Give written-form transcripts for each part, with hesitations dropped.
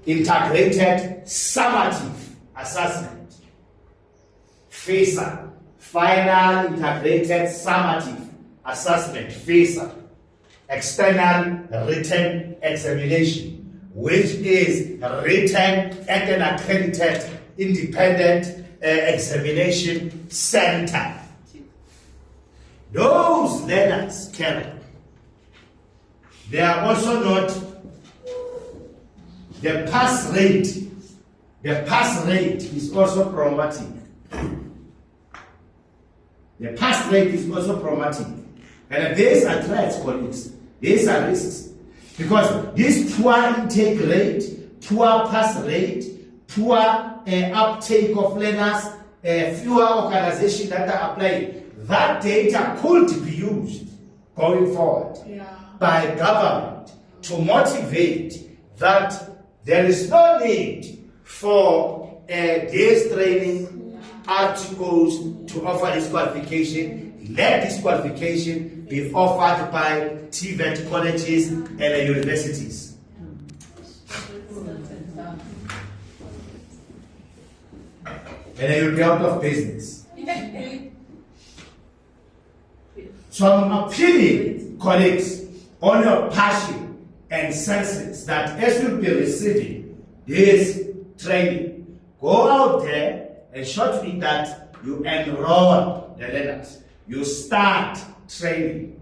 Integrated Summative Assessment, FISA, Final Integrated Summative Assessment, FISA, External Written Examination, which is written at an accredited independent examination center. Those learners, Karen, they are also not the pass rate. The pass rate is also problematic. The pass rate is also problematic. And these are threats, colleagues. These are risks. Because this poor intake rate, poor pass rate, poor uptake of learners, fewer organizations that are applying, that data could be used going forward by government to motivate that there is no need for these training articles to offer this qualification. Let this qualification be offered by TVET colleges and universities. And you'll be out of business. So I'm appealing, colleagues, on your passion and senses that as you'll be receiving this training, go out there and show me that you enroll the learners. You start training.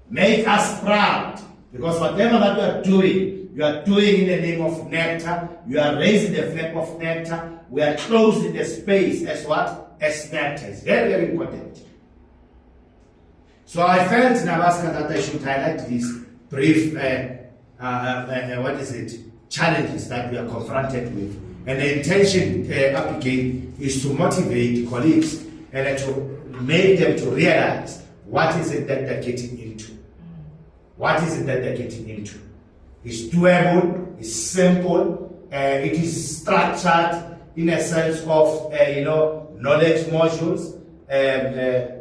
Make us proud, because whatever that you are doing in the name of NECDA. You are raising the flag of NECDA. We are closing the space as what? As NECDA. It's very, very important. So I felt, Navaska, that I should highlight these brief, challenges that we are confronted with. And the intention up again is to motivate colleagues and to make them to realize what is it that they're getting into. What is it that they're getting into? It's doable, it's simple, it is structured in a sense of, knowledge modules,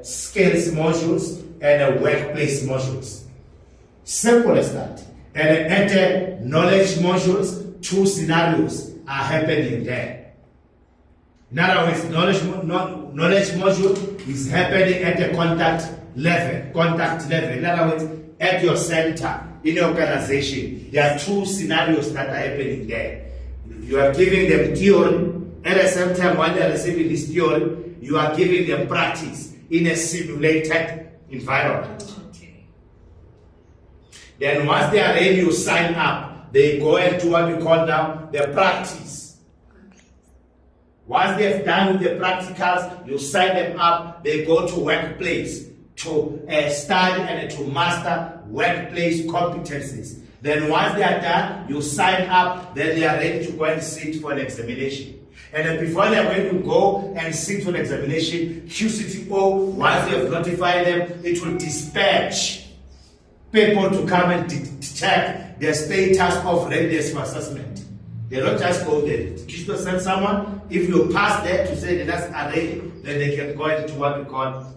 skills modules, and workplace modules. Simple as that. And at the knowledge modules, 2 scenarios are happening there. In other words, knowledge module is happening at the contact level. In other words, at your center, in your organization, there are 2 scenarios that are happening there. You are giving them theory. At the same time, while they are receiving this theory, you are giving them practice in a simulated environment. Then once they are ready, you sign up. They go and do what we call now the practice. Once they have done with the practicals, you sign them up. They go to workplace to study and to master workplace competencies. Then once they are done, you sign up. Then they are ready to go and sit for an examination. And then before they are going to go and sit for an examination, QCTO, once they have notified them, it will dispatch people to come and check the status of readiness for assessment. They don't just go there. QCTO send someone. If you pass there to say that that's are ready, then they can go into what we call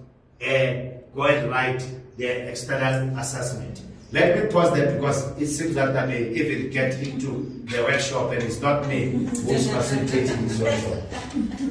go and write the external assessment. Let me pause there because it seems that I may even get into the workshop and it's not me who's facilitating this workshop.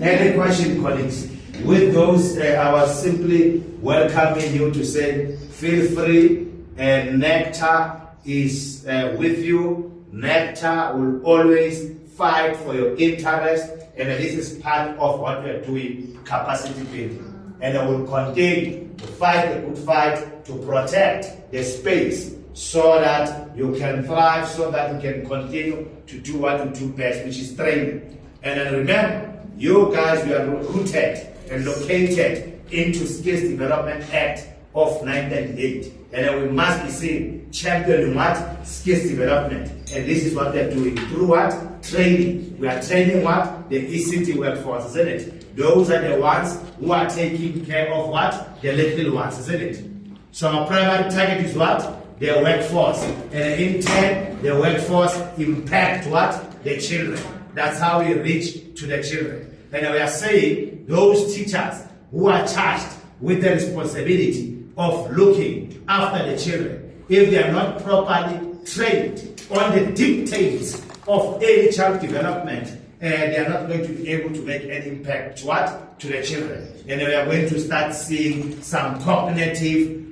Any question, colleagues? With those, I was simply welcoming you to say, feel free, NECDA is with you. NECDA will always fight for your interest, and this is part of what we are doing, capacity building. And I will continue to fight the good fight to protect the space so that you can thrive, so that you can continue to do what you do best, which is training. And then remember, you guys, you are rooted and located into Skills Development Act of 1998. And then we must be seen championing what? Skills development. And this is what they're doing. Through what? Training. We are training what? The ECD workforce, isn't it? Those are the ones who are taking care of what? The little ones, isn't it? So our primary target is what? The workforce. And in turn, the workforce impact what? The children. That's how we reach to the children. And we are saying those teachers who are charged with the responsibility of looking after the children, if they are not properly trained on the dictates of early child development, they are not going to be able to make an impact to the children. And we are going to start seeing some cognitive,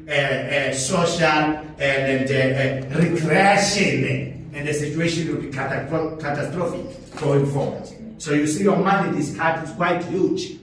social, and regression, and the situation will be catastrophic going forward. So you see, your money, this card is quite huge.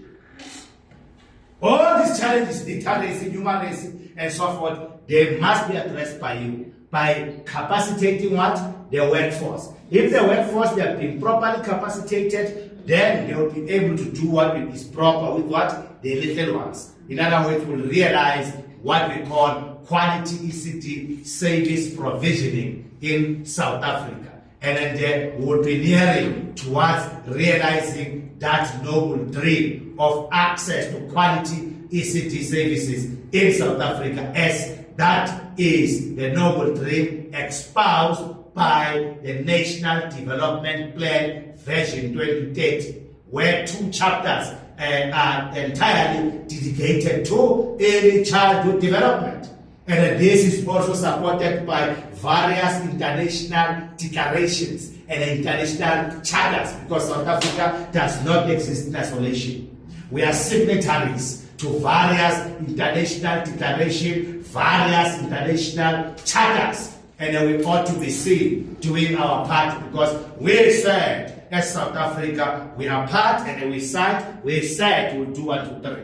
All these challenges, literacy, numeracy, and so forth, they must be addressed by you by capacitating what? The workforce. If the workforce, they have been properly capacitated, then they will be able to do what is proper with what? The little ones. In other words, we'll realize what we call quality ECD service provisioning in South Africa. And then we will be nearing towards realizing that noble dream of access to quality ECD services in South Africa, as that is the noble dream espoused by the National Development Plan version 2030, where 2 chapters are entirely dedicated to early childhood development. And this is also supported by various international declarations and international charters, because South Africa does not exist in isolation. We are signatories to various international declarations, various international charters, and we ought to be seen doing our part, because we said, as South Africa, we are part, and we said we'll do 1, 2, 3.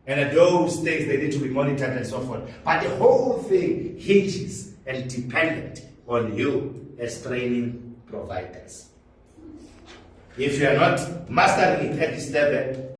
And those things, they need to be monitored and so forth. But the whole thing hinges and dependent on you as training providers. If you are not mastering it at this level,